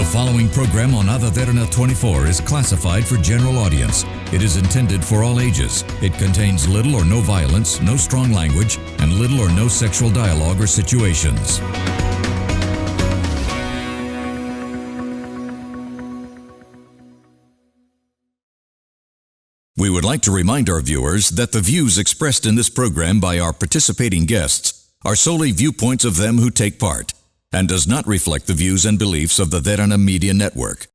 following program on Derana 24 is classified for general audience. It is intended for all ages. It contains little or no violence, no strong language, and little or no sexual dialogue or situations. We would like to remind our viewers that the views expressed in this program by our participating guests are solely viewpoints of them who take part, and does not reflect the views and beliefs of the Derana Media Network.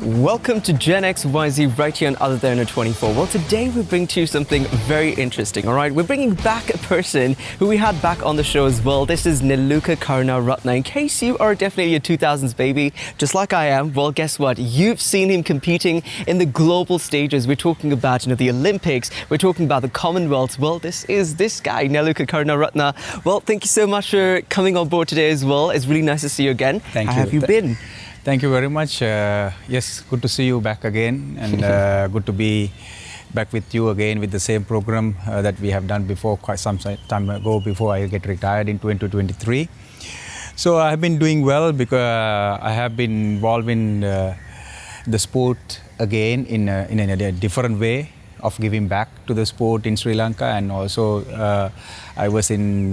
Welcome to Gen XYZ right here on Derana 24. Well, today we bring to you something very interesting, all right? We're bringing back a person who we had back on the show as well. This is Niluka Karunaratne. In case you are definitely a 2000s baby, just like I am, well, guess what? You've seen him competing in the global stages. We're talking about, the Olympics. We're talking about the Commonwealth. Well, this is this guy, Niluka Karunaratne. Well, thank you so much for coming on board today as well. It's really nice to see you again. Thank you. How have you been? Thank you very much. Yes, good to see you back again, and good to be back with you again with the same program that we have done before, quite some time ago, before I get retired in 2023. So I have been doing well because I have been involved in the sport again in a different way of giving back to the sport in Sri Lanka, and also I was in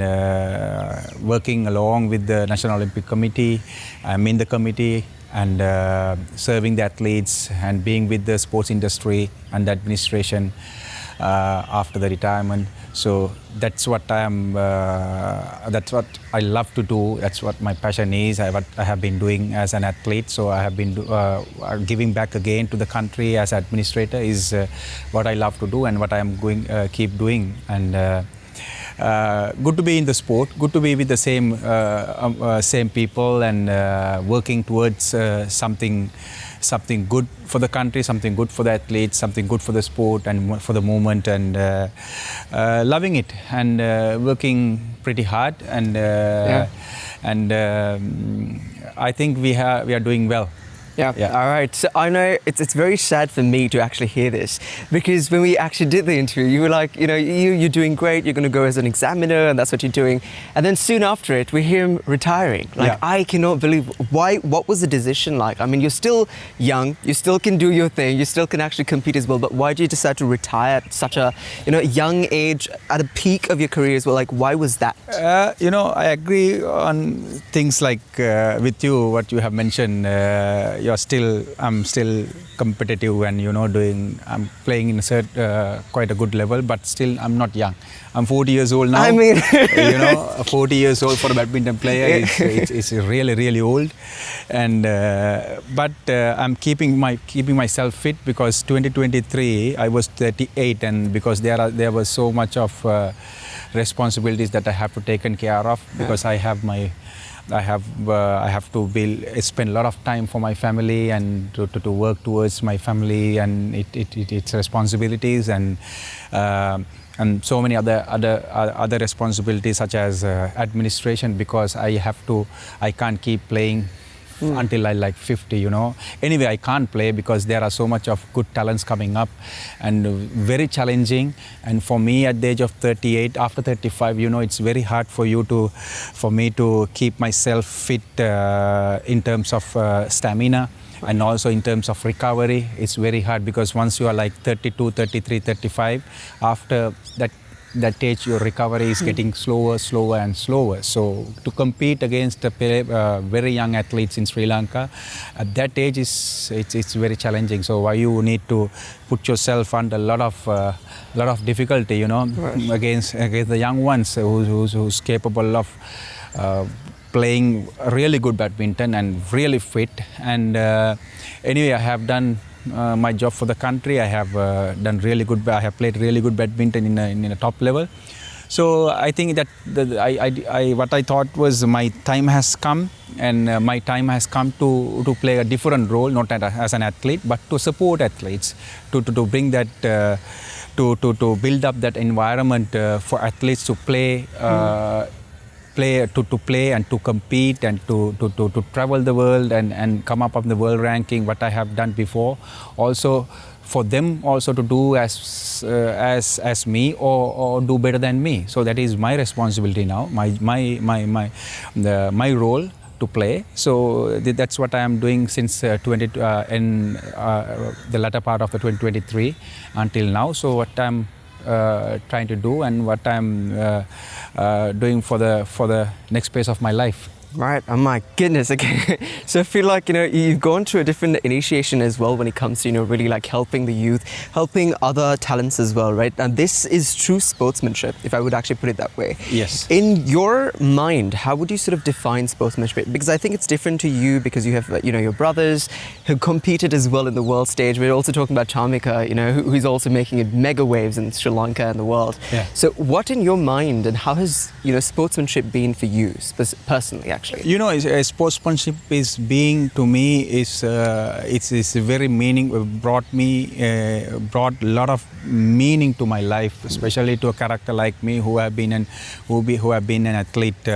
working along with the National Olympic Committee. I'm in the committee and serving the athletes and being with the sports industry and the administration after the retirement. So that's what that's what I love to do. That's what my passion is. What I have been doing as an athlete. So I have been giving back again to the country as administrator is what I love to do and what I am going keep doing. And good to be in the sport. Good to be with the same people and working towards something good for the country, something good for the athletes, something good for the sport and for the movement, and loving it and working pretty hard, and I think we are doing well. Yeah. All right. So I know it's very sad for me to actually hear this, because when we actually did the interview, you were like, you're doing great. You're going to go as an examiner, and that's what you're doing. And then soon after it, we hear him retiring. I cannot believe why. What was the decision like? I mean, you're still young. You still can do your thing. You still can actually compete as well. But why did you decide to retire at such a young age, at a peak of your career as well? Like, why was that? I agree on things like with you, what you have mentioned. I'm still competitive, and I'm playing in quite a good level, but still I'm not young. I'm 40 years old now. I mean, 40 years old for a badminton player is really, really old. And but I'm keeping myself fit, because 2023 I was 38, and because there was so much of responsibilities that I have to take care of, because I have to spend a lot of time for my family and to work towards my family and its responsibilities, and so many other responsibilities such as administration, because I can't keep playing until I like 50, Anyway, I can't play because there are so much of good talents coming up and very challenging. And for me at the age of 38, after 35, it's very hard for me to keep myself fit in terms of stamina. And also in terms of recovery, it's very hard, because once you are like 32, 33, 35, after that age, your recovery is getting slower and slower. So to compete against very young athletes in Sri Lanka at that age it's very challenging. So why you need to put yourself under a lot of difficulty, Right. against the young ones who's capable of playing really good badminton and really fit. And anyway, I have done my job for the country. I have done really good. I have played really good badminton in a top level. So I think that what I thought was my time has come, and my time has come to play a different role, not as an athlete, but to support athletes, to bring that, to build up that environment for athletes to play play and to compete and to travel the world and come up on the world ranking, what I have done before. Also, for them also to do as me or do better than me. So that is my responsibility now, my role to play. So that's what I am doing since in the latter part of the 2023 until now. So what I'm trying to do and what I'm doing for the next phase of my life. Right. Oh my goodness. Okay. So I feel like, you've gone through a different initiation as well when it comes to, really like helping the youth, helping other talents as well, right? And this is true sportsmanship, if I would actually put it that way. Yes. In your mind, how would you sort of define sportsmanship? Because I think it's different to you because you have, your brothers who competed as well in the world stage. We're also talking about Chamika, who's also making it mega waves in Sri Lanka and the world. Yeah. So what in your mind and how has, sportsmanship been for you personally, actually? Sportsmanship is being to me it's very brought a lot of meaning to my life, especially to a character like me who have been an athlete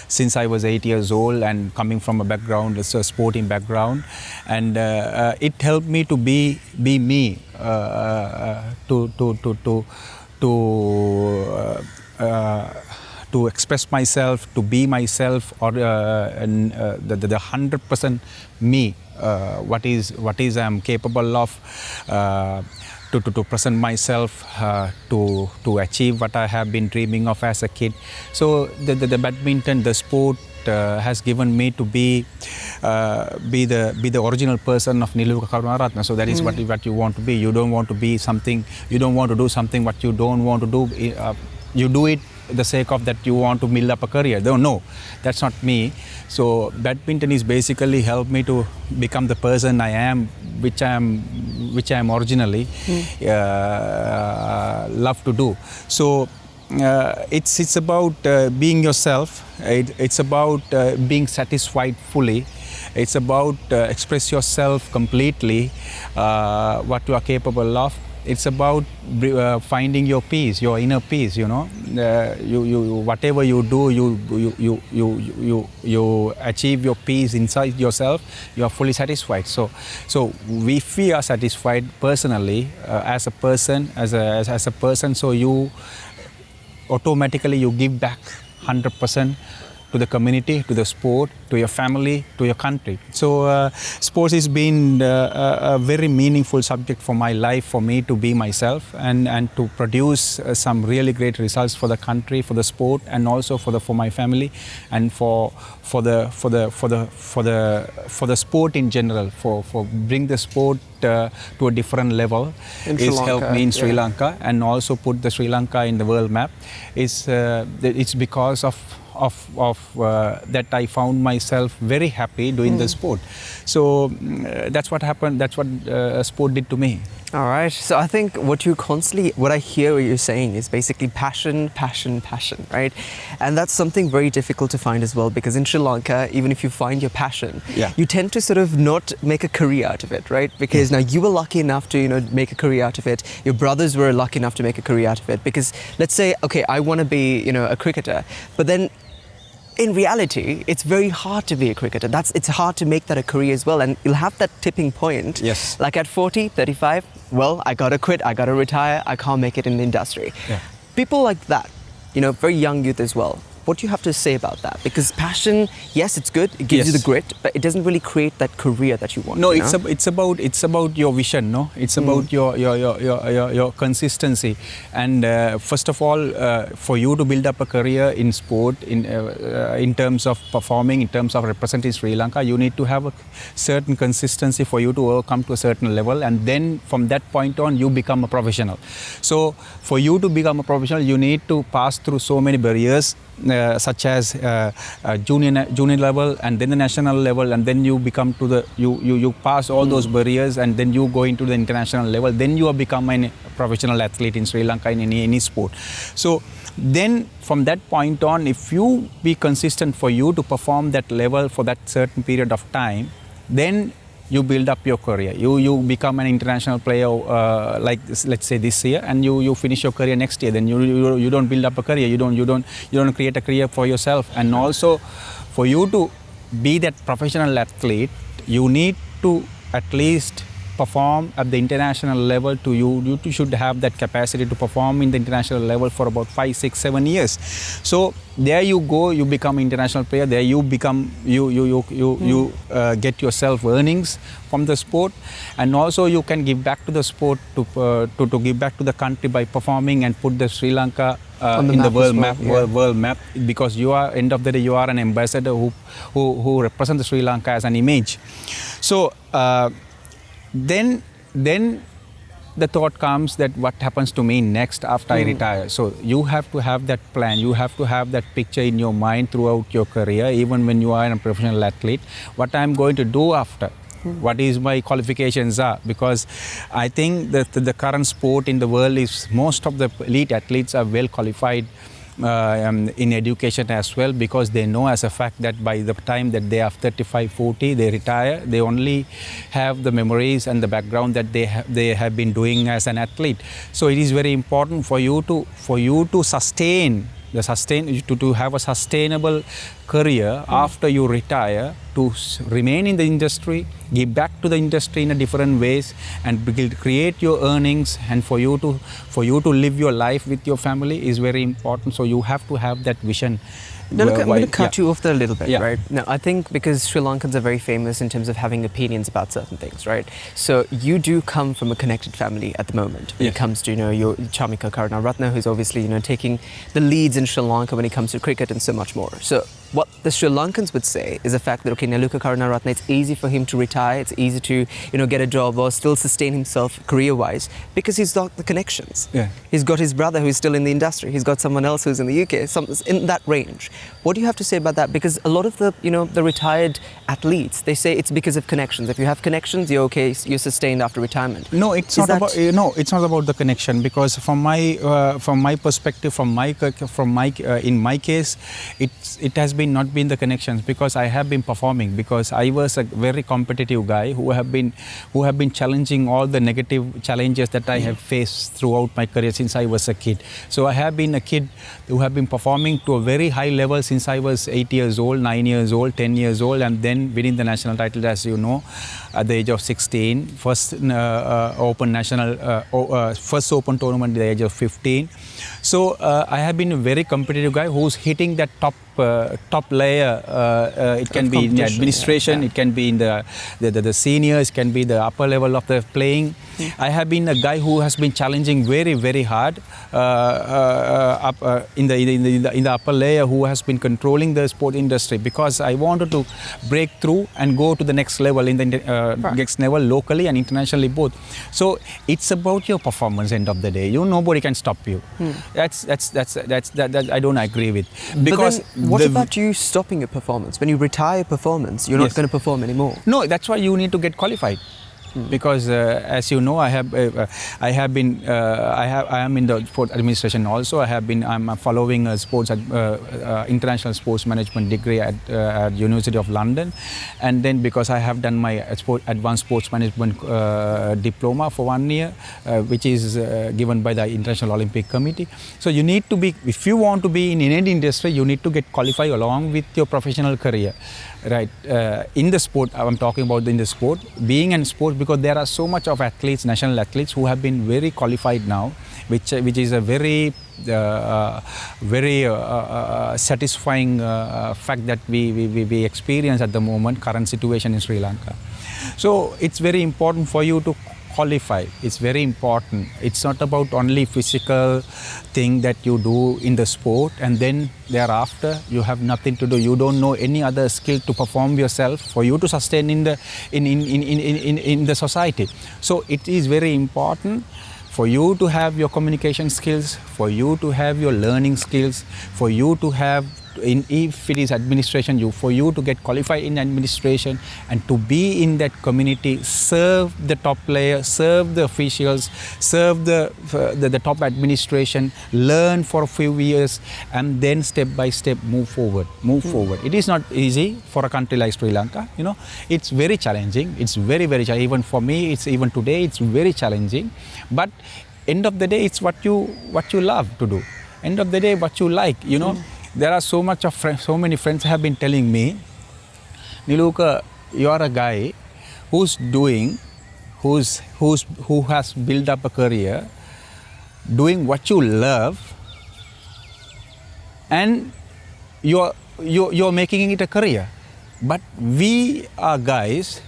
since I was 8 years old and coming from a background, a sporting background, and it helped me to be me, to express myself, to be myself, or the 100% me, what is I'm capable of, to present myself, to achieve what I have been dreaming of as a kid. So the badminton, the sport, has given me to be the original person of Niluka Karunaratne. So that is what you want to be. You don't want to be something. You don't want to do something what you don't want to do. You do it the sake of that you want to build up a career. No, that's not me. So badminton is basically helped me to become the person I am, which I am originally love to do. So it's about being yourself. It's about being satisfied fully. It's about express yourself completely, what you are capable of. It's about finding your peace, your inner peace. You whatever you do, you achieve your peace inside yourself. You are fully satisfied. So if we are satisfied personally, as a person, as a person, so you automatically you give back 100% to the community, to the sport, to your family, to your country. So sports has been a very meaningful subject for my life, for me to be myself and to produce some really great results for the country, for the sport, and also for my family, and for the sport in general, for bring the sport to a different level. It's helped me in Sri Lanka and also put the Sri Lanka in the world map. It's because of that I found myself very happy doing the sport. So that's what happened. That's what sport did to me. All right. So I think what I hear what you're saying is basically passion, right? And that's something very difficult to find as well, because in Sri Lanka, even if you find your passion, you tend to sort of not make a career out of it, right? Because now you were lucky enough to, make a career out of it. Your brothers were lucky enough to make a career out of it. Because let's say, okay, I want to be, a cricketer, but then in reality, it's very hard to be a cricketer. It's hard to make that a career as well. And you'll have that tipping point. Yes. Like at 40, 35, well, I gotta quit, I gotta retire, I can't make it in the industry. Yeah. People like that, very young youth as well. What do you have to say about that? Because passion, yes, it's good, it gives you the grit, but it doesn't really create that career that you want. No, it's about your vision, no? It's about your consistency. And first of all, for you to build up a career in sport, in terms of performing, in terms of representing Sri Lanka, you need to have a certain consistency for you to come to a certain level, and then from that point on, you become a professional. So for you to become a professional, you need to pass through so many barriers, such as junior level, and then the national level, and then you become to the you pass all those barriers, and then you go into the international level. Then you have become a professional athlete in Sri Lanka in any sport. So then from that point on, if you be consistent for you to perform that level for that certain period of time, then you build up your career. You become an international player, let's say this year, and you finish your career next year. Then you don't build up a career. You don't create a career for yourself. And also, for you to be that professional athlete, you need to at least perform at the international level. You should have that capacity to perform in the international level for about 5, 6, 7 years. So there you go, you become an international player. There you become you get yourself earnings from the sport, and also you can give back to the sport to give back to the country by performing and put the Sri Lanka in the world map, because you are, end of the day, you are an ambassador who represents Sri Lanka as an image. So then the thought comes that what happens to me next after I retire. So you have to have that plan. You have to have that picture in your mind throughout your career, even when you are a professional athlete. What I'm going to do after. What is my qualifications are, because I think that the current sport in the world is most of the elite athletes are well qualified in education as well, because they know as a fact that by the time that they are 35, 40, they retire, they only have the memories and the background that they have been doing as an athlete. So it is very important for you to sustain to have a sustainable career after you retire, to remain in the industry, give back to the industry in a different ways, and create your earnings, and for you to live your life with your family is very important. So you have to have that vision. Now, look, I'm going to cut you off there a little bit, right? Now, I think because Sri Lankans are very famous in terms of having opinions about certain things, right? So you do come from a connected family at the moment when it comes to, your Chamika Karunaratne, who's obviously, taking the leads in Sri Lanka when it comes to cricket and so much more. So what the Sri Lankans would say is the fact that, okay, Neluka Karunaratne, it's easy for him to retire, it's easy to, get a job or still sustain himself career-wise because he's got the connections. He's got his brother who's still in the industry, he's got someone else who's in the UK, in that range. What do you have to say about that? Because a lot of the, the retired athletes, they say it's because of connections. If you have connections, you're okay, you're sustained after retirement. No, it's not about it's not about the connection, because from my perspective, in my case, it has not been the connections, because I have been performing, because I was a very competitive guy who have been challenging all the negative challenges that I have faced throughout my career since I was a kid. So I have been a kid who have been performing to a very high level since I was 8 years old, 9 years old, 10 years old, and then winning the national title, as you know, at the age of 16. First open tournament at the age of 15. So I have been a very competitive guy who's hitting that top layer. It can be in the administration, it can be in the seniors, it can be the upper level of the playing. I have been a guy who has been challenging very, very hard in the upper layer, who has been controlling the sport industry, because I wanted to break through and go to the next level next level locally and internationally both. So it's about your performance. End of the day, nobody can stop you. That I don't agree with. Because but then, what about you stopping your performance? When you retire performance, you're not going to perform anymore. No, that's why you need to get qualified. Because as you know, I am in the sport administration also. I'm following a international sports management degree at University of London, and then because I have done my advanced sports management diploma for 1 year, which is given by the International Olympic Committee. So you need to be, if you want to be in any industry, you need to get qualified along with your professional career. Right, in the sport, I'm talking about in the sport, being in sport, because there are so much of athletes, national athletes, who have been very qualified now, which is a very satisfying fact that we experience at the moment, current situation in Sri Lanka. So it's very important for you to qualify. It's very important. It's not about only physical thing that you do in the sport and then thereafter you have nothing to do. You don't know any other skill to perform yourself for you to sustain in the society. So it is very important for you to have your communication skills, for you to have your learning skills, for you to have if it is administration, for you to get qualified in administration and to be in that community, serve the top layer, serve the officials, serve the top administration, learn for a few years, and then step by step move forward. It is not easy for a country like Sri Lanka. It's very challenging. It's very, very challenging. Even for me, even today, it's very challenging. But end of the day, it's what you love to do. End of the day, what you like. There are so many friends have been telling me, Niluka, you are a guy who has built up a career doing what you love, and you're making it a career. But we are guys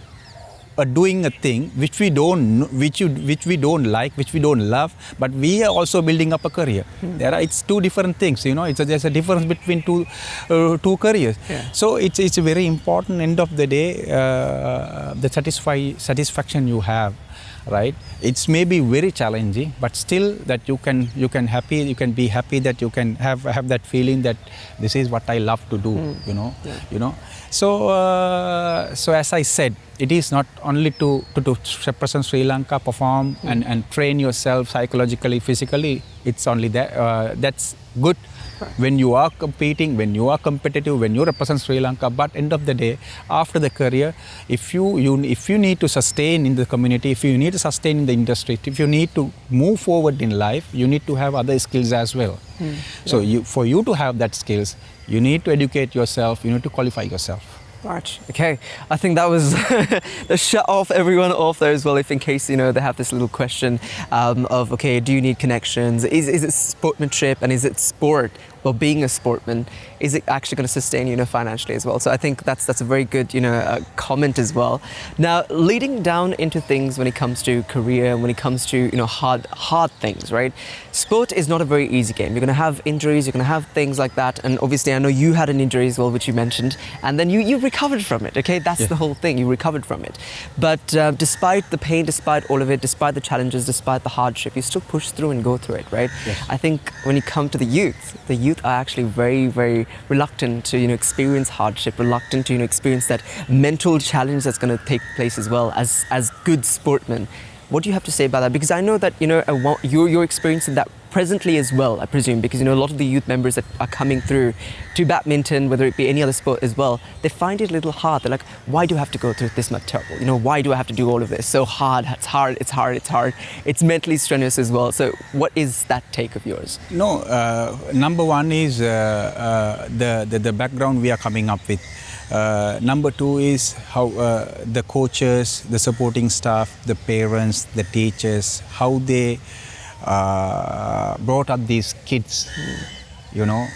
are doing a thing which we don't like, which we don't love, but we are also building up a career. It's two different things. There's a difference between two careers. Yeah. So it's very important. End of the day, the satisfaction you have, right? It's maybe very challenging, but still that you can be happy that you can have that feeling that this is what I love to do. So as I said, it is not only to represent Sri Lanka, perform and train yourself psychologically, physically. It's only that that's good when you are competing, when you are competitive, when you represent Sri Lanka. But end of the day, after the career, if you need to sustain in the community, if you need to sustain in the industry, if you need to move forward in life, you need to have other skills as well. So for you to have that skills, you need to educate yourself, you need to qualify yourself. Right. Okay. I think that was the shut off everyone off there as well. If in case they have this little question of okay, do you need connections? Is it sportsmanship and is it sport? Well, being a sportsman, is it actually going to sustain you financially as well? So I think that's a very good comment as well. Now, leading down into things when it comes to career, when it comes to hard things, right? Sport is not a very easy game. You're going to have injuries, you're going to have things like that, and obviously I know you had an injury as well, which you mentioned, and then you recovered from it. Okay, that's the whole thing. You recovered from it, but despite the pain, despite all of it, despite the challenges, despite the hardship, you still push through and go through it, right? Yes. I think when you come to the youth are actually very, very reluctant to experience hardship, reluctant to experience that mental challenge that's going to take place as well as good sportsmen. What do you have to say about that? Because I know that you're experiencing that presently as well, I presume, because a lot of the youth members that are coming through to badminton, whether it be any other sport as well, they find it a little hard. They're like, why do I have to go through this much trouble? Why do I have to do all of this? So hard, it's hard. It's mentally strenuous as well. So what is that take of yours? No, number one is the background we are coming up with. Number two is how the coaches, the supporting staff, the parents, the teachers, how they brought up these kids.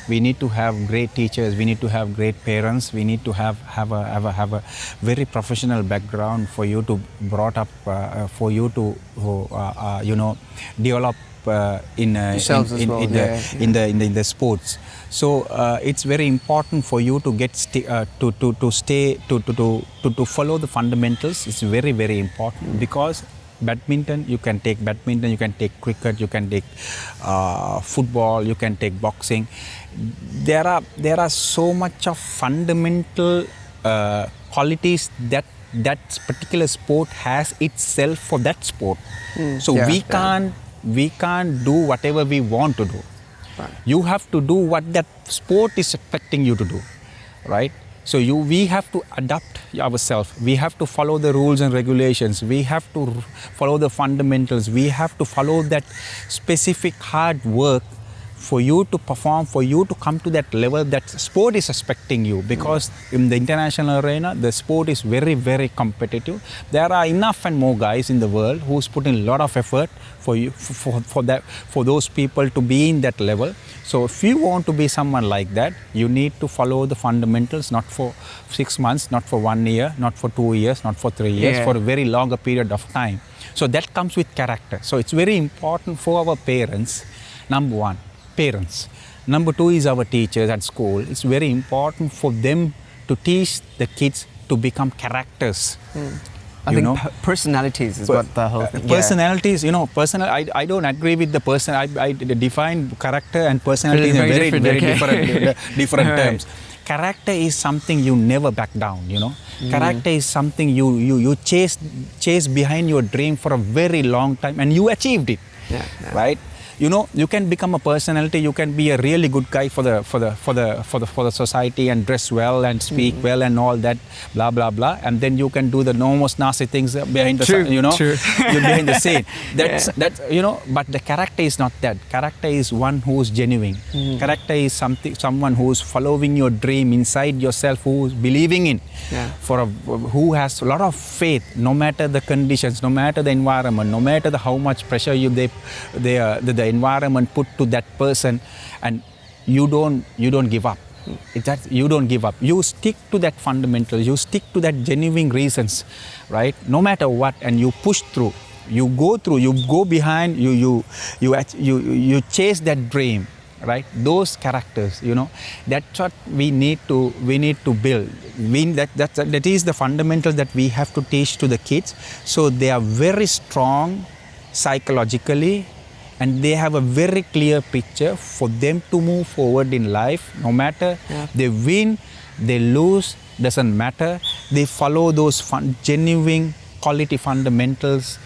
We need to have great teachers, we need to have great parents, we need to have a very professional background for you to brought up, for you to develop in the sports. So it's very important for you to get to follow the fundamentals. It's very, very important because badminton, you can take cricket, you can take football, you can take boxing. There are so much of fundamental qualities that particular sport has itself for that sport. So we can't do whatever we want to do. Right. You have to do what that sport is expecting you to do, right? So we have to adapt ourselves. We have to follow the rules and regulations. We have to follow the fundamentals. We have to follow that specific hard work for you to perform, for you to come to that level that sport is expecting you. Because in the international arena, the sport is very, very competitive. There are enough and more guys in the world who's put in a lot of effort for those people to be in that level. So if you want to be someone like that, you need to follow the fundamentals, not for 6 months, not for 1 year, not for 2 years, not for 3 years, for a very longer period of time. So that comes with character. So it's very important for our parents, number one, parents. Number two is our teachers at school. It's very important for them to teach the kids to become characters. I think personalities is what the whole thing. Personalities, I don't agree with the person. I define character and personality in very different terms. Character is something you never back down, Character is something you chase behind your dream for a very long time and you achieved it, right? You can become a personality. You can be a really good guy for the society and dress well and speak well and all that, blah blah blah. And then you can do the most nasty things behind the you're behind the scene. That's But the character is not that. Character is one who's genuine. Character is someone who's following your dream inside yourself, who's believing in, who has a lot of faith, no matter the conditions, no matter the environment, no matter how much pressure the environment put to that person, and you don't give up. You don't give up. You stick to that fundamental. You stick to that genuine reasons, right? No matter what, and you push through. You go through. You go behind. You chase that dream, right? Those characters, that's what we need to build. That is the fundamentals that we have to teach to the kids, so they are very strong psychologically. And they have a very clear picture for them to move forward in life. No matter they win, they lose, doesn't matter. They follow those genuine quality fundamentals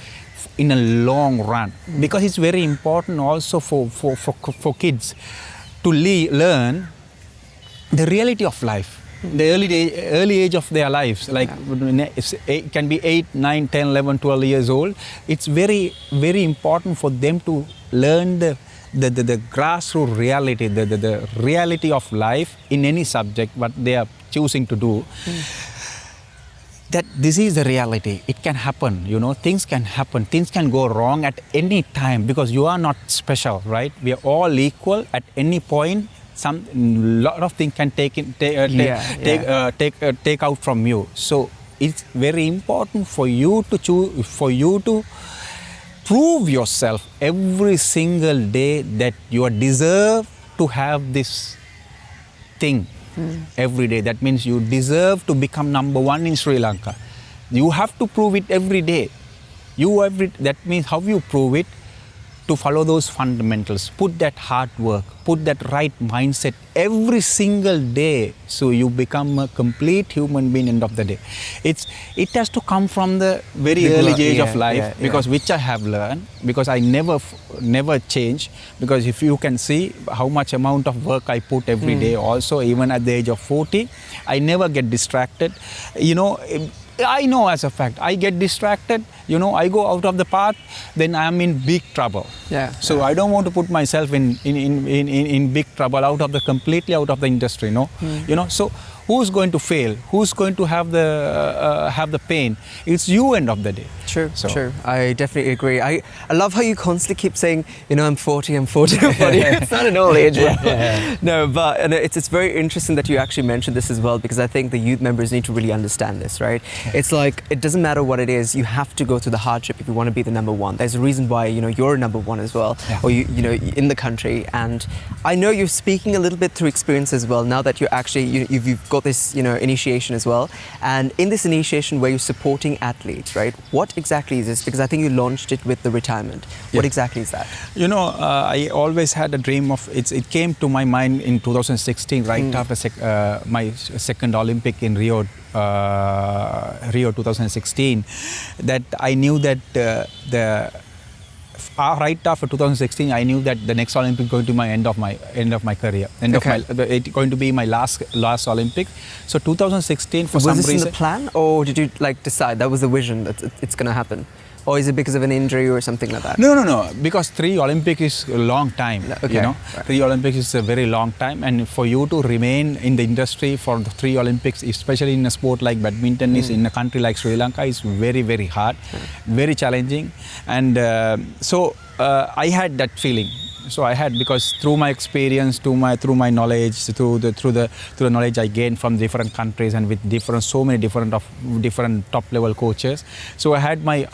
in a long run. Because it's very important also for kids to learn the reality of life. The early age of their lives, like it can be 8, 9, 10, 11, 12 years old. It's very, very important for them to learn the grassroots reality, the reality of life in any subject, what they are choosing to do. That this is the reality. It can happen, things can happen. Things can go wrong at any time because you are not special, right? We are all equal at any point. Lot of things can take out from you. So it's very important for you to prove yourself every single day that you deserve to have this thing every day. That means you deserve to become number one in Sri Lanka. You have to prove it every day. That means how you prove it? To follow those fundamentals, put that hard work, put that right mindset every single day, so you become a complete human being end of the day. It has to come from the very early age of life, because which I have learned, because I never change, because if you can see how much amount of work I put every day also, even at the age of 40, I never get distracted. I know as a fact, I get distracted, I go out of the path, then I'm in big trouble. So I don't want to put myself in big trouble, completely out of the industry, So who's going to fail? Who's going to have the pain? It's you end of the day. True. I definitely agree. I love how you constantly keep saying, I'm 40, I'm 40, I'm 40. It's not an old age. No, but it's very interesting that you actually mentioned this as well, because I think the youth members need to really understand this, right? It's like, it doesn't matter what it is, you have to go through the hardship if you want to be the number one. There's a reason why, you're number one as well, or in the country. And I know you're speaking a little bit through experience as well, now that you're actually, you've got this, initiation as well. And in this initiation where you're supporting athletes, right? What exactly is this? Because I think you launched it with the retirement. What exactly is that? I always had a dream of, it came to my mind in 2016, right after my second Olympic in Rio 2016, that I knew that right after 2016, I knew that the next Olympic is going to be my end of my career, it's going to be my last Olympic. So 2016, for some reason, was this in the plan, or did you decide that was the vision that it's going to happen? Or is it because of an injury or something like that? No. Because 3 Olympics is a long time. 3 Olympics is a very long time, and for you to remain in the industry for the 3 Olympics, especially in a sport like badminton, is in a country like Sri Lanka, is very, very hard, very challenging, and so I had that feeling. So I had, because through my experience, through my knowledge, through the knowledge I gained from different countries and with so many different top level coaches. So I had my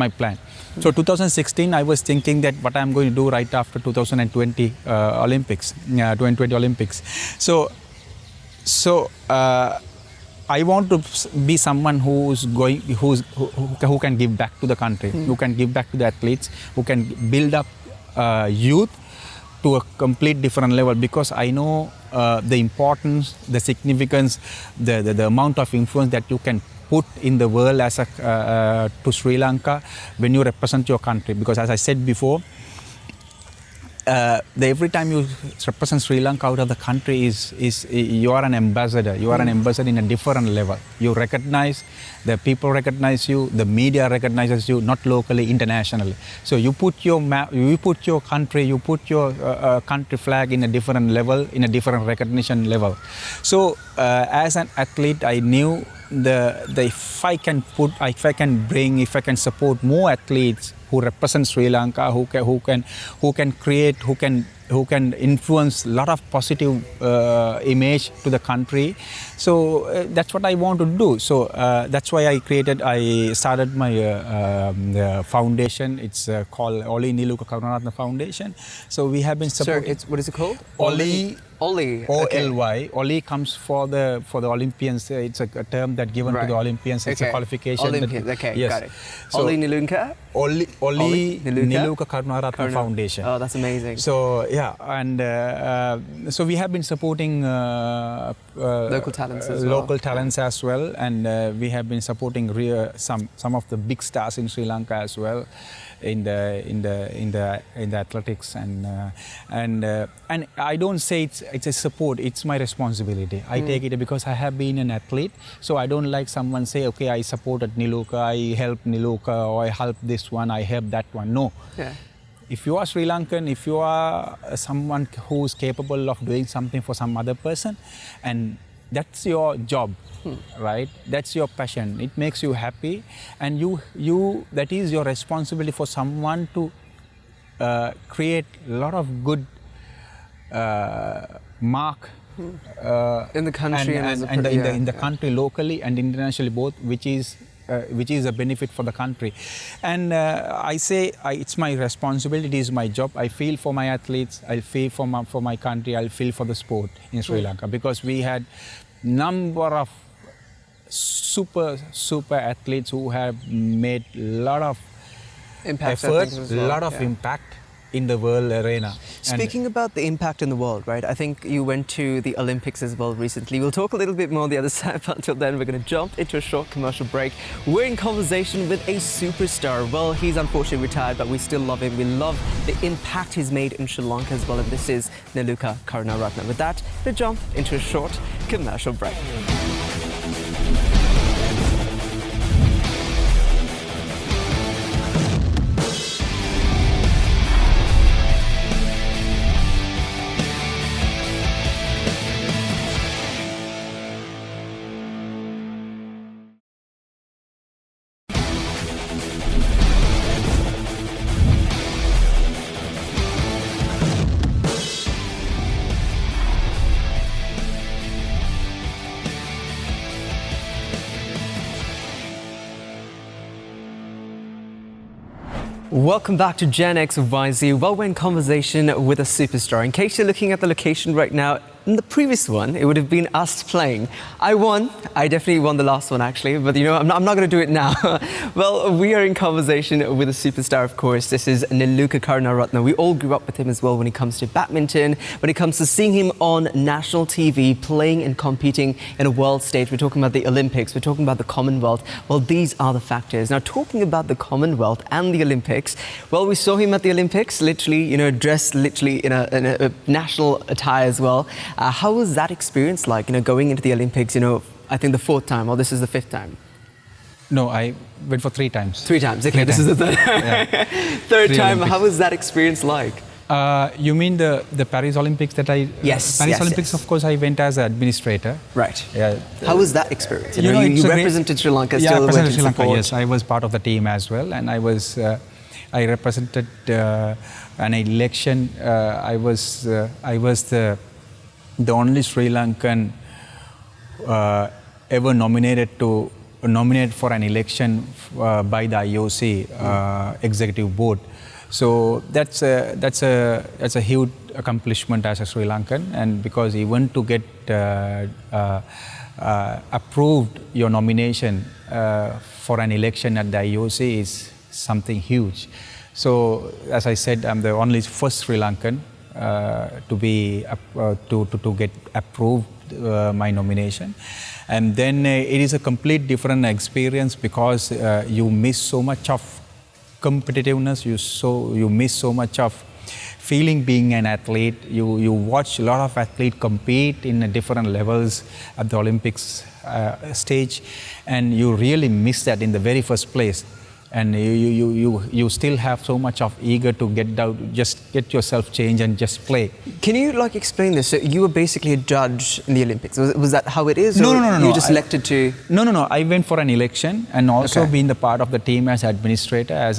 plan. So 2016, I was thinking that what I'm going to do right after 2020 Olympics, 2020 Olympics. So I want to be someone who can give back to the country, who can give back to the athletes, who can build up youth to a complete different level, because I know the importance, the significance, the amount of influence that you can put in the world as to Sri Lanka when you represent your country. Because as I said before, every time you represent Sri Lanka out of the country is you are an ambassador. You are an ambassador in a different level. You recognize, the people recognize you, the media recognizes you, not locally, internationally. So you put your country, you put your country flag in a different level, in a different recognition level. So as an athlete, I knew if I can support more athletes who represent Sri Lanka, who can create, who can influence a lot of positive image to the country. So that's what I want to do. So that's why I started my foundation. It's called Oli Niluka Karunaratne Foundation. So we have been supporting. What is it called? Oli. Oli. O-L-Y. Oli comes for the Olympians. It's a term that given to the Olympians. It's a qualification. Olympians. Yes. Got it. So Oli Niluka. Oli Niluka Karunaratne Foundation. Oh, that's amazing. So yeah, and so we have been supporting local talents as well. And we have been supporting some of the big stars in Sri Lanka as well, in the athletics, and I don't say it's a support. It's my responsibility. I take it because I have been an athlete. So I don't like someone say, okay, I supported Niluka, I helped Niluka, or I helped this one, I helped that one. No. Yeah. If you are Sri Lankan, if you are someone who is capable of doing something for some other person, and that's your job, right? That's your passion. It makes you happy, and you that is your responsibility for someone to create a lot of good mark in the country and in the country, locally and internationally both, which is a benefit for the country. And I say it's my responsibility, it is my job. I feel for my athletes, I feel for my country, I feel for the sport in Sri Lanka, because we had number of super athletes who have made a lot of effort, a lot of impact in the world arena. Speaking about the impact in the world, right? I think you went to the Olympics as well recently. We'll talk a little bit more on the other side, but until then, we're going to jump into a short commercial break. We're in conversation with a superstar. Well, he's unfortunately retired, but we still love him. We love the impact he's made in Sri Lanka as well, and this is Niluka Karunaratne. With that, we'll jump into a short commercial break. Welcome back to Gen XYZ. Well, we're in conversation with a superstar. In case you're looking at the location right now, in the previous one, it would have been us playing. I won. I definitely won the last one, actually. But, you know, I'm not going to do it now. Well, we are in conversation with a superstar, of course. This is Niluka Karunaratne. We all grew up with him as well when it comes to badminton, when it comes to seeing him on national TV, playing and competing in a world stage. We're talking about the Olympics. We're talking about the Commonwealth. Well, these are the factors. Now, talking about the Commonwealth and the Olympics, well, we saw him at the Olympics, literally, you know, dressed literally in a national attire as well. How was that experience like, you know, going into the Olympics, you know, I think the 4th time, or this is the 5th time? No, I went for 3 times. 3 times, okay, this is the 3rd. Yeah. 3rd time, Olympics. How was that experience like? You mean the Paris Olympics that I... Yes. Paris Olympics, of course, I went as an administrator. Right. Yeah. How was that experience? You know, you represented Sri Lanka, yeah, still represented Sri Lanka, yes. I was part of the team as well, and I represented an election. I was the only Sri Lankan ever nominated for an election by the IOC executive board. So that's a huge accomplishment as a Sri Lankan, and because even to get approved your nomination for an election at the IOC is something huge. So as I said, I'm the only first Sri Lankan to be to get approved my nomination, and then it is a complete different experience because you miss so much of competitiveness, you miss so much of feeling being an athlete. You watch a lot of athletes compete in different levels at the Olympics stage, and you really miss that in the very first place. And you still have so much of eager to get down, just get yourself changed and just play. Can you explain this? So you were basically a judge in the Olympics. Was that how it is? No. You were just elected to? No. I went for an election and also being the part of the team as administrator, as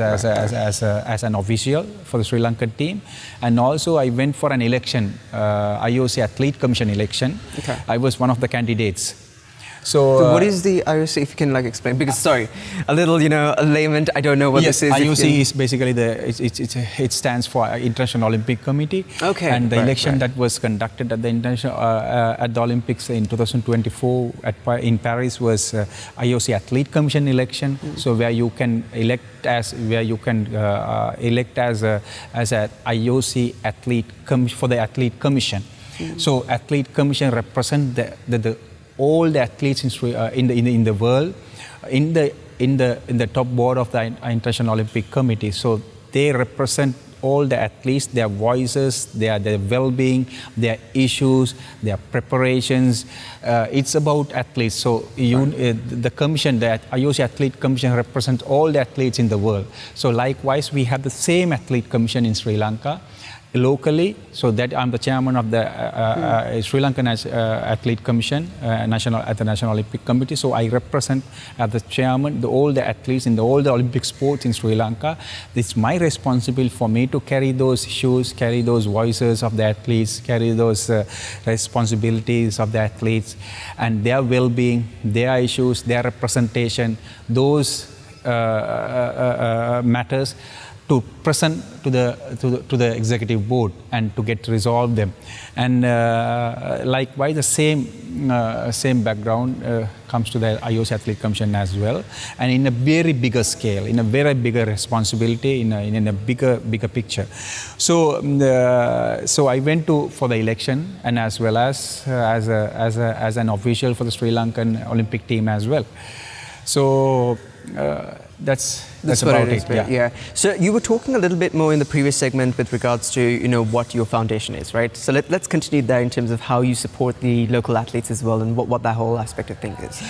an official for the Sri Lankan team, and also I went for an election, IOC Athlete Commission election. Okay. I was one of the candidates. So what is the IOC, if you can explain? Because sorry, a little a layman, I don't know what this is. IOC is basically it stands for International Olympic Committee. Okay. And the election that was conducted at the international at the Olympics in 2024 in Paris was IOC Athlete Commission election. So where you can elect as a IOC athlete for the Athlete Commission. So Athlete Commission represent all the athletes in the world, in the top board of the International Olympic Committee. So they represent all the athletes, their voices, their well-being, their issues, their preparations. It's about athletes. So the commission, the IOC Athlete Commission, represents all the athletes in the world. So likewise, we have the same Athlete Commission in Sri Lanka. Locally, so that I'm the chairman of the Sri Lankan Athlete Commission at the National Olympic Committee. So I represent as the chairman all the athletes in all the Olympic sports in Sri Lanka. It's my responsibility for me to carry those issues, carry those voices of the athletes, carry those responsibilities of the athletes and their well-being, their issues, their representation, those matters to present to the executive board and to get resolved them. And likewise, the same background comes to the IOC Athlete Commission as well, and in a very bigger scale, in a very bigger responsibility, in a bigger picture. So I went for the election, and as well as an official for the Sri Lankan Olympic team as well. So that's about it. Yeah. So you were talking a little bit more in the previous segment with regards to what your foundation is, right? So let's continue there in terms of how you support the local athletes as well, and what that whole aspect of things is.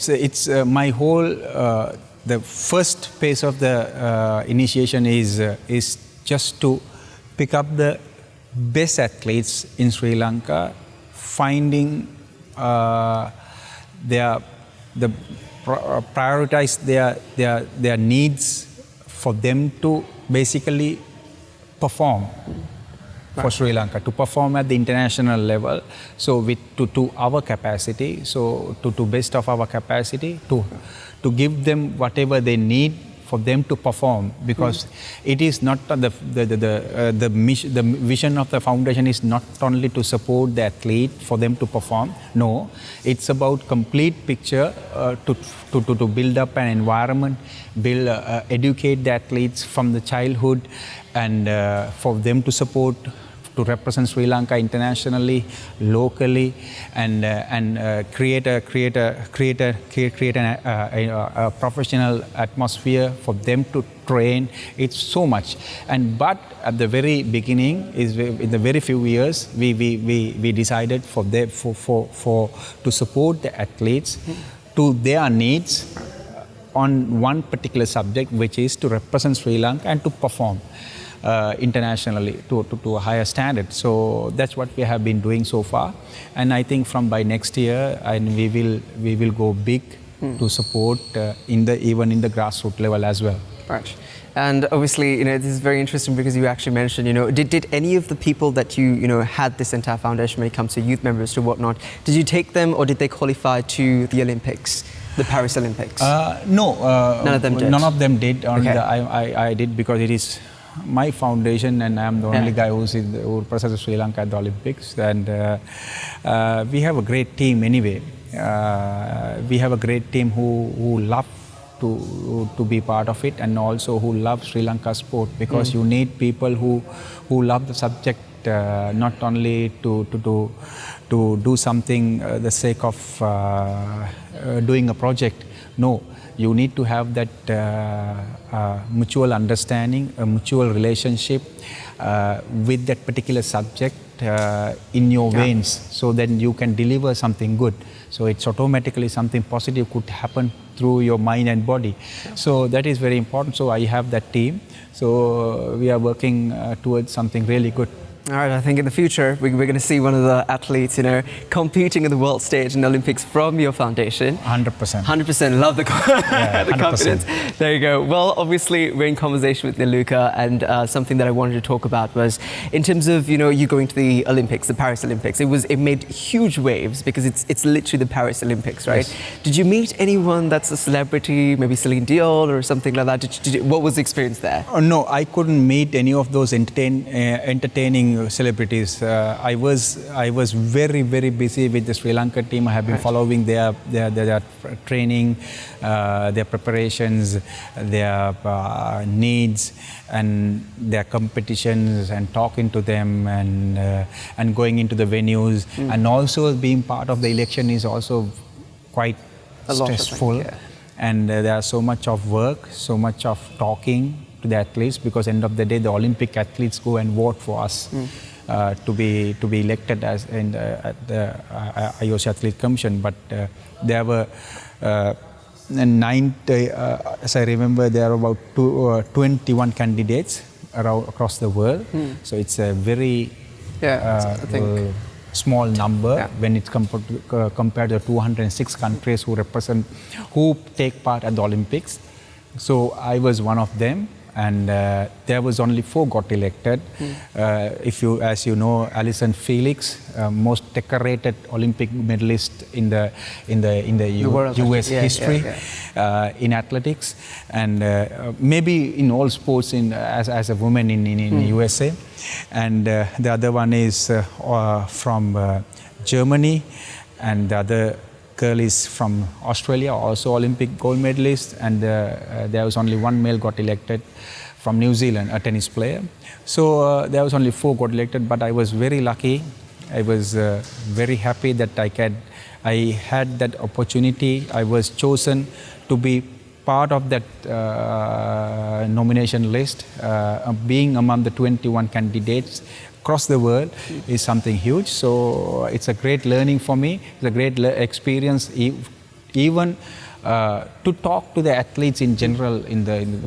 It's my whole the first phase of the initiation is just to pick up the best athletes in Sri Lanka, finding prioritize their needs for them to basically perform for Sri Lanka, to perform at the international level. So to our capacity, so to best of our capacity, to give them whatever they need for them to perform, because it is not the vision of the foundation is not only to support the athlete for them to perform. No, it's about complete picture to build up an environment, educate the athletes from the childhood, and for them to support, to represent Sri Lanka internationally, locally, and create a professional atmosphere for them to train. It's so much. But at the very beginning, in the very few years, we decided to support the athletes to their needs on one particular subject, which is to represent Sri Lanka and to perform internationally to a higher standard. So that's what we have been doing so far, and I think by next year, and we will go big to support even in the grassroots level as well. Right. And obviously, this is very interesting because you actually mentioned, did any of the people that you had this entire foundation when it comes to youth members to whatnot, did you take them or did they qualify to the Olympics, the Paris Olympics? No. None of them did? None of them did. Okay. I did because it is my foundation, and I'm the only guy who represents Sri Lanka at the Olympics. And we have a great team anyway. We have a great team who love to be part of it, and also who love Sri Lanka sport, because you need people who love the subject, not only to do something the sake of doing a project. No, you need to have that mutual understanding, a mutual relationship with that particular subject in your veins, so then you can deliver something good. So it's automatically something positive could happen through your mind and body. So that is very important. So I have that team. So we are working towards something really good. All right, I think in the future we're going to see one of the athletes, competing in the world stage in the Olympics from your foundation. 100%. 100%. Love the, the 100%. confidence. There you go. Well, obviously we're in conversation with Niluka, and something that I wanted to talk about was in terms of you going to the Olympics, the Paris Olympics. It made huge waves because it's literally the Paris Olympics, right? Yes. Did you meet anyone that's a celebrity, maybe Celine Dion or something like that? What was the experience there? No, I couldn't meet any of those entertaining celebrities. I was very busy with the Sri Lanka team. I have been following their training, their preparations, their needs, and their competitions, and talking to them, and going into the venues, and also being part of the election is also quite stressful. And there are so much of work, so much of talking to the athletes, because end of the day the Olympic athletes go and vote for us to be elected as at the IOC Athlete Commission. But there were as I remember, there are about 21 candidates across the world. So it's a very small number when it's compared to 206 countries who take part at the Olympics. So I was one of them, and there was only 4 got elected. As you know, Allyson Felix, most decorated Olympic medalist in the US history in athletics, and maybe in all sports as a woman in USA. And the other one is from Germany, and the other girl is from Australia, also Olympic gold medalist, and there was only one male got elected from New Zealand, a tennis player. So there was only 4 got elected, but I was very lucky. I was very happy that I had that opportunity. I was chosen to be part of that nomination list. Being among the 21 candidates across the world is something huge. So it's a great learning for me. It's a great experience, even to talk to the athletes in general,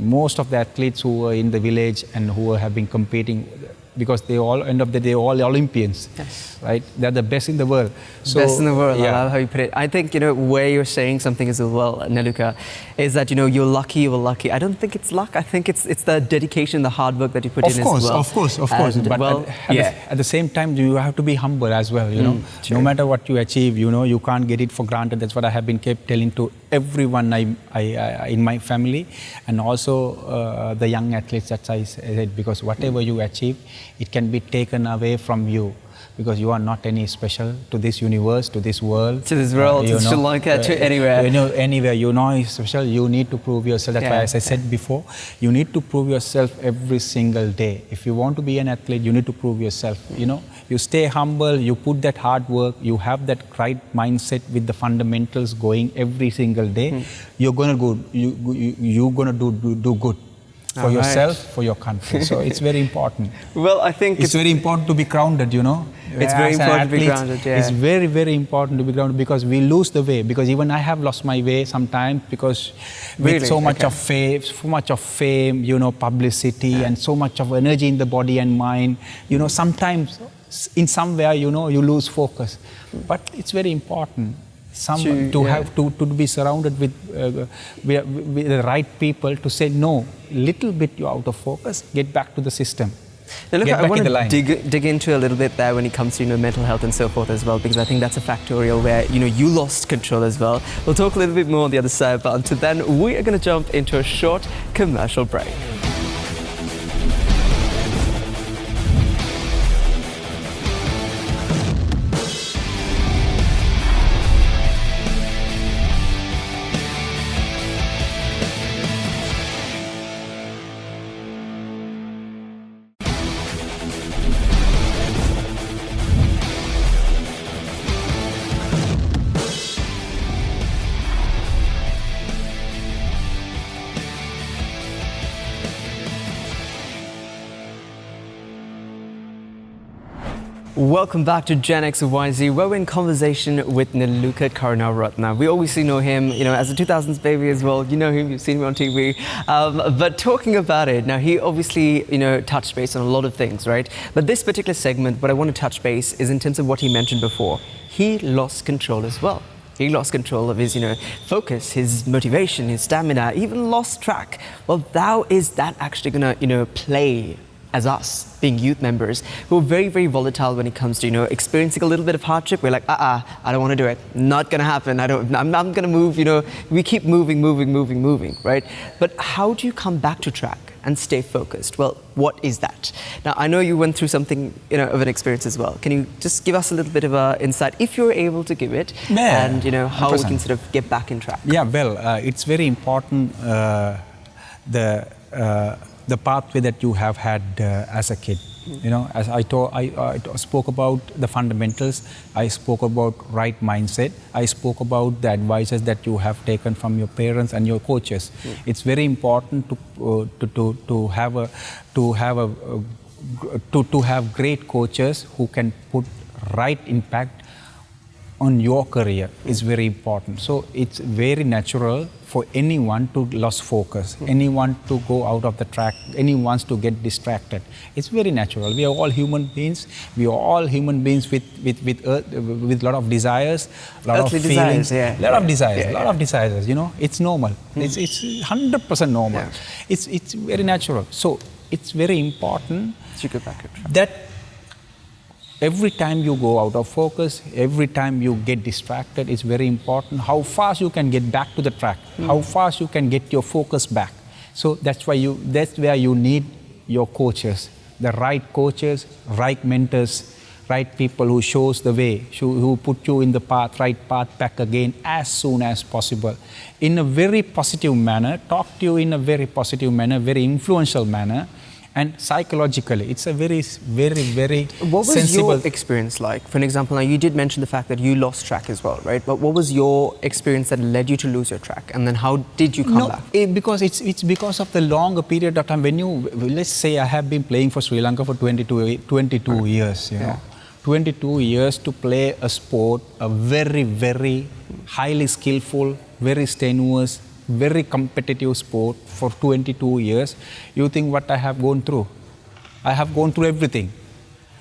most of the athletes who are in the village and who have been competing, because they all end up they're all Olympians, right? They're the best in the world. So, best in the world. I love how you put it. I think where you're saying something as well, Niluka, is that you're lucky. You were lucky. I don't think it's luck. I think it's the dedication, the hard work that you put in as well. Of course. But at the same time, you have to be humble as well. No matter what you achieve, you can't get it for granted. That's what I have been kept telling to everyone in my family, and also the young athletes that I said, because whatever you achieve, it can be taken away from you, because you are not any special to this universe, to this world. To this world, to Sri Lanka, to anywhere. Anywhere, it's special. You need to prove yourself. That's why, as I said before, you need to prove yourself every single day. If you want to be an athlete, you need to prove yourself. You stay humble, you put that hard work, you have that right mindset with the fundamentals going every single day. You're gonna go. You're gonna do good for yourself, for your country. So it's very important. Well, I think it's very important to be grounded. It's very important to be grounded. It's very, very important to be grounded, because we lose the way. Because even I have lost my way sometimes, because with so much of fame, publicity, and so much of energy in the body and mind. Sometimes in somewhere, you lose focus. But it's very important. To be surrounded with the right people to say, no, little bit you're out of focus, get back to the system. Now look, I want to dig into a little bit there when it comes to mental health and so forth as well, because I think that's a factorial where you lost control as well. We'll talk a little bit more on the other side, but until then we are going to jump into a short commercial break. Welcome back to Gen XYZ, where we're in conversation with Niluka Karunaratne. We obviously know him, as a 2000s baby as well. You know him, you've seen him on TV. But talking about it, now he obviously, touched base on a lot of things, right? But this particular segment, what I want to touch base is in terms of what he mentioned before. He lost control as well. He lost control of his, focus, his motivation, his stamina, even lost track. Well, how is that actually going to, play as us, being youth members, who are very, very volatile when it comes to, experiencing a little bit of hardship? We're like, I don't want to do it. Not going to happen. I'm not going to move, We keep moving, right? But how do you come back to track and stay focused? Well, what is that? Now, I know you went through something, of an experience as well. Can you just give us a little bit of an insight, if you're able to give it, and, how 100%. We can sort of get back in track? Yeah, well, it's very important, the pathway that you have had as a kid. As I spoke about the fundamentals, I spoke about right mindset, I spoke about the advices that you have taken from your parents and your coaches. It's very important to have great coaches who can put right impact on your career. Is very important. So it's very natural for anyone to lose focus, anyone to go out of the track, anyone to get distracted. It's very natural. We are all human beings. We are all human beings with a lot of desires, a lot of feelings, a lot of desires. It's normal. It's 100% normal. Yeah. It's very natural. So it's very important that every time you go out of focus, every time you get distracted, it's very important how fast you can get back to the track, how fast you can get your focus back. So that's where you need your coaches, the right coaches, right mentors, right people who shows the way, who put you in the right path back again as soon as possible. In a very positive manner, talk to you in a very positive manner, very influential manner. And psychologically, it's a very, very, very What was sensible... your experience like? For an example, now you did mention the fact that you lost track as well, right? But what was your experience that led you to lose your track? And then how did you come back? Because it's because of the longer period of time. When let's say I have been playing for Sri Lanka for 22 years, 22 years to play a sport, a very, very highly skillful, very strenuous, very competitive sport for 22 years. You think what I have gone through? I have gone through everything,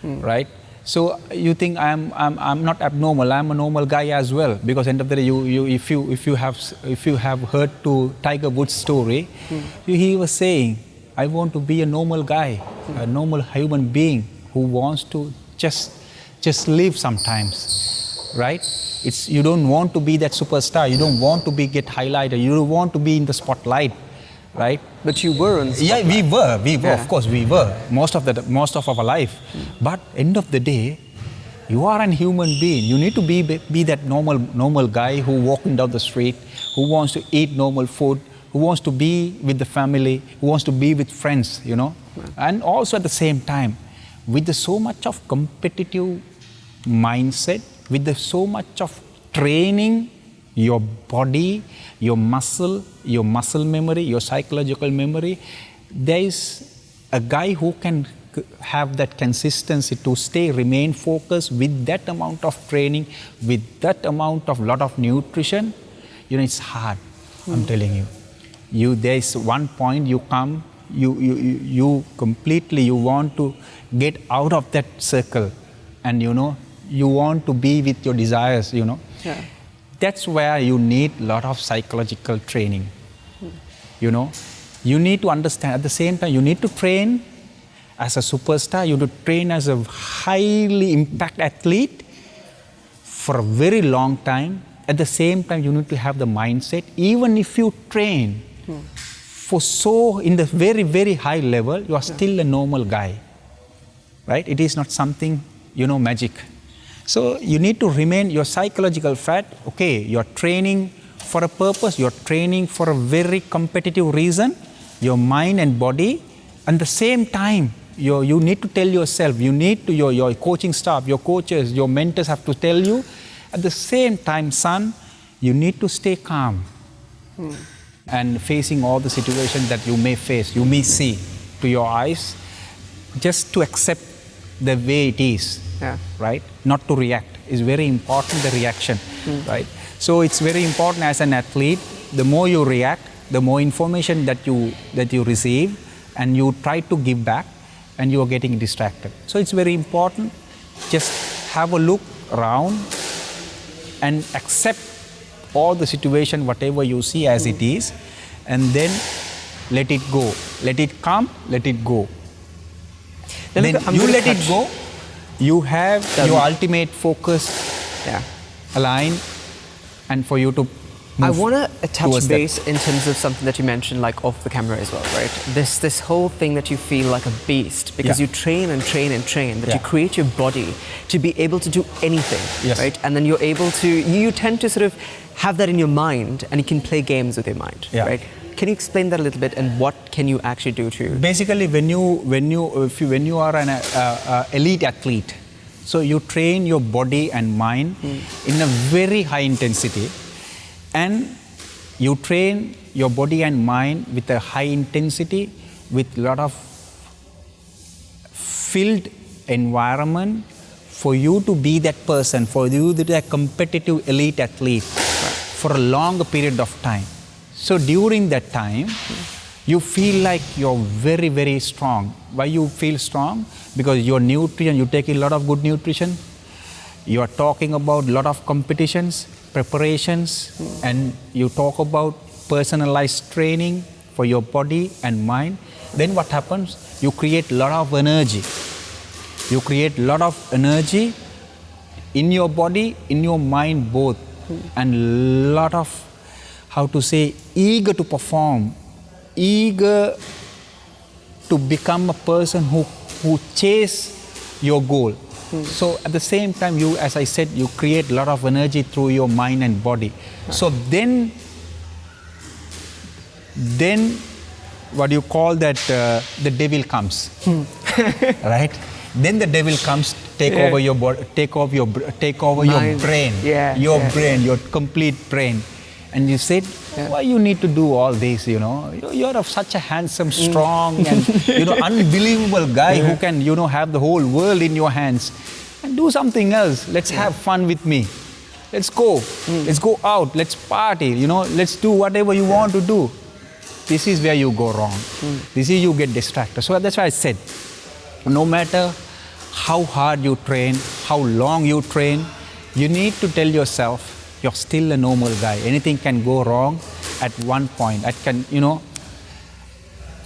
right? So you think I'm not abnormal. I'm a normal guy as well. Because end of the day, if you have heard to Tiger Woods' story, he was saying, I want to be a normal guy, a normal human being who wants to just live sometimes, right? You don't want to be that superstar. You don't want to get highlighted. You don't want to be in the spotlight, right? But you were in the spotlight. Yeah, we were. Of course, we were most of our life. But end of the day, you are a human being. You need to be that normal guy who walking down the street, who wants to eat normal food, who wants to be with the family, who wants to be with friends, And also at the same time, with so much of competitive mindset, with so much of training your body, your muscle memory, your psychological memory, there is a guy who can have that consistency to remain focused with that amount of training, with that amount of lot of nutrition. It's hard. I'm telling you. There is one point you come, you completely, you want to get out of that circle, and you want to be with your desires, Yeah. That's where you need a lot of psychological training. You need to understand, at the same time, you need to train as a superstar, you need to train as a highly impact athlete for a very long time. At the same time, you need to have the mindset, even if you train in the very, very high level, you are still a normal guy, right? It is not something, magic. So you need to remain your psychological fat. Okay, you're training for a purpose, you're training for a very competitive reason, your mind and body. At the same time, you need to tell yourself, you need to, your coaching staff, your coaches, your mentors have to tell you, at the same time, son, you need to stay calm. And facing all the situations that you may face, you may see to your eyes, just to accept the way it is. right? Not to react. It's very important, the reaction, right? So it's very important as an athlete, the more you react, the more information that you receive, and you try to give back, and you are getting distracted. So it's very important, just have a look around and accept all the situation, whatever you see as it is, and then let it go. Let it come, let it go. Then you let it go, you have your ultimate focus aligned, and for you to I want to touch base in terms of something that you mentioned, like off the camera as well, right? This whole thing that you feel like a beast because you train and train and train, that you create your body to be able to do anything, right? And then you're able to, you tend to sort of have that in your mind, and you can play games with your mind, right? Can you explain that a little bit, and what can you actually do to? Basically, when you are an elite athlete, so you train your body and mind in a very high intensity. And you train your body and mind with a high intensity, with a lot of filled environment for you to be that person, for you to be a competitive elite athlete for a long period of time. So during that time, you feel like you're very, very strong. Why you feel strong? Because your nutrition, you take a lot of good nutrition. You are talking about a lot of competitions, preparations, and you talk about personalized training for your body and mind. Then what happens? You create a lot of energy. You create a lot of energy in your body, in your mind both, and a lot of, how to say, eager to perform, eager to become a person who chase your goal. So at the same time, you, as I said, you create a lot of energy through your mind and body. So then what do you call that? The devil comes, right? Then the devil comes, take over your body, take over your brain, brain, your complete brain. And you said, why you need to do all this, you know? You're such a handsome, strong, and, unbelievable guy who can, have the whole world in your hands. And do something else. Let's have fun with me. Let's go. Let's go out. Let's party, Let's do whatever you want to do. This is where you go wrong. This is you get distracted. So that's why I said, no matter how hard you train, how long you train, you need to tell yourself, you're still a normal guy. Anything can go wrong at one point.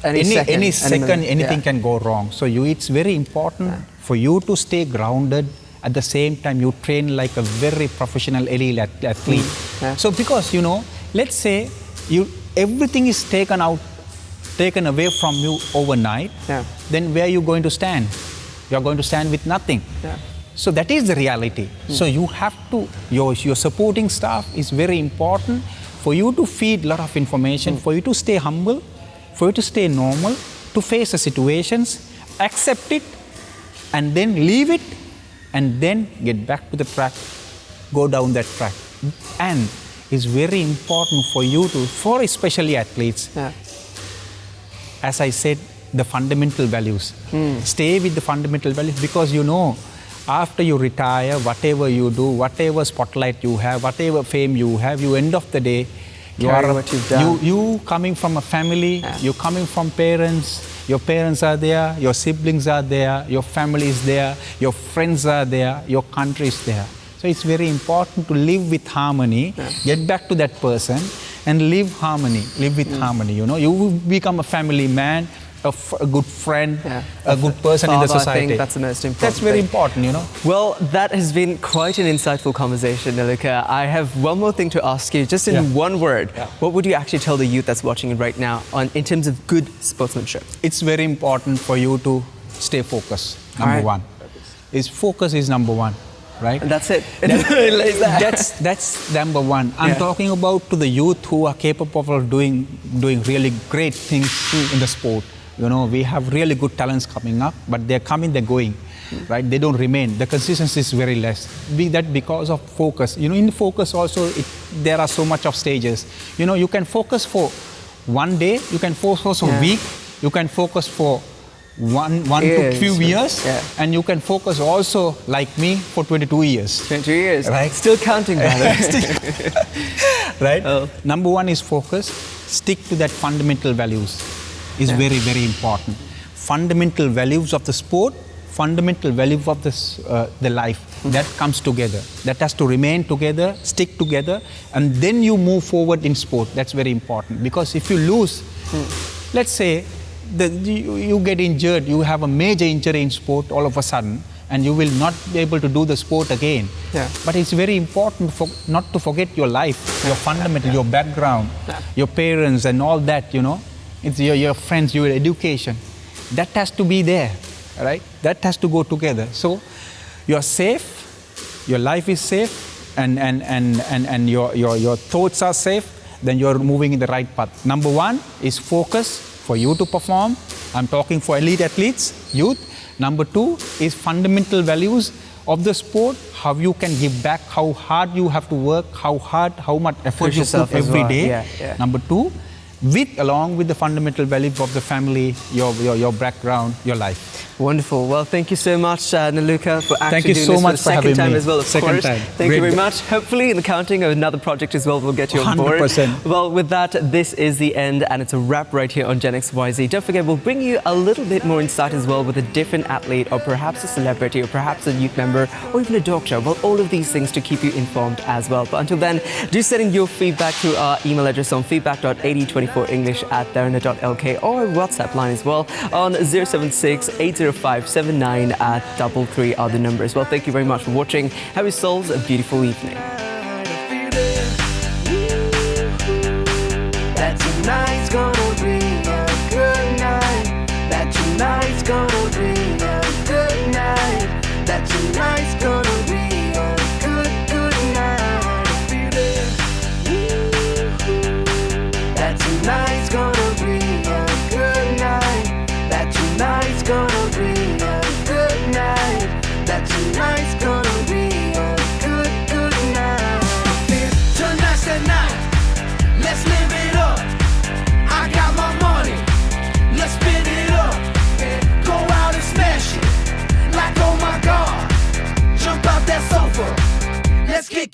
Any second, anything can go wrong. So it's very important for you to stay grounded. At the same time, you train like a very professional elite athlete. So because, let's say everything is taken away from you overnight, then where are you going to stand? You're going to stand with nothing. So that is the reality. So you have to, your supporting staff is very important for you to feed a lot of information, for you to stay humble, for you to stay normal, to face the situations, accept it, and then leave it, and then get back to the track, go down that track. And it's very important for you to, for especially athletes, as I said, the fundamental values. Stay with the fundamental values, because after you retire, whatever you do, whatever spotlight you have, whatever fame you have, you end of the day, you coming from a family, you're coming from parents, your parents are there, your siblings are there, your family is there, your friends are there, your country is there. So it's very important to live with harmony, get back to that person and live with harmony, You will become a family man, a good friend, a good person in the society. I think that's the most important. That's very important, Well, that has been quite an insightful conversation, Niluka. I have one more thing to ask you, just in one word. What would you actually tell the youth that's watching it right now in terms of good sportsmanship? It's very important for you to stay focused, number one. Focus is number one, right? And that's it. That's number one. I'm talking about to the youth who are capable of doing really great things in the sport. We have really good talents coming up, but they're coming, they're going, right? They don't remain. The consistency is very less. Because of focus. In focus also, there are so much of stages. You can focus for one day, you can focus for a week, you can focus for one to few years, and you can focus also like me for 22 years. 22 years. Right. Still counting, by the way. Right? Oh. Number one is focus. Stick to that fundamental values is very, very important. Fundamental values of the sport, fundamental values of the life. That comes together. That has to remain together, stick together, and then you move forward in sport. That's very important. Because if you lose, let's say you get injured, you have a major injury in sport all of a sudden, and you will not be able to do the sport again. But it's very important not to forget your life, your fundamental, your background, your parents and all that, you know. It's your friends, your education. That has to be there, right? That has to go together. So you're safe, your life is safe, and your thoughts are safe, then you're moving in the right path. Number one is focus for you to perform. I'm talking for elite athletes, youth. Number two is fundamental values of the sport, how you can give back, how hard you have to work, how much effort you put every day. Number two, along with the fundamental values of the family, your background, your life. Wonderful. Well, thank you so much, Niluka, for actually doing so this much for the for second having time me. as well, of Second course. time. Thank you Great. very much. Hopefully, in the counting of another project as well, we'll get you on board. 100%. Well, with that, this is the end, and it's a wrap right here on Gen XYZ. Don't forget, we'll bring you a little bit more insight as well with a different athlete, or perhaps a celebrity, or perhaps a youth member, or even a doctor. Well, all of these things to keep you informed as well. But until then, do send in your feedback to our email address on feedback.8024english@derana.lk, or WhatsApp line as well on 076 805 7933 are the numbers. Well, thank you very much for watching. Have yourselves a beautiful evening. That tonight's gonna be a good night. That tonight's gonna be a good night. That tonight's gonna be a good night. That tonight's gonna be a good night. That tonight's gonna be a good night. That tonight's gonna be a good night. Tonight's the night. Let's live it up. I got my money. Let's spin it up. Go out and smash it. Like, oh my God. Jump out that sofa. Let's get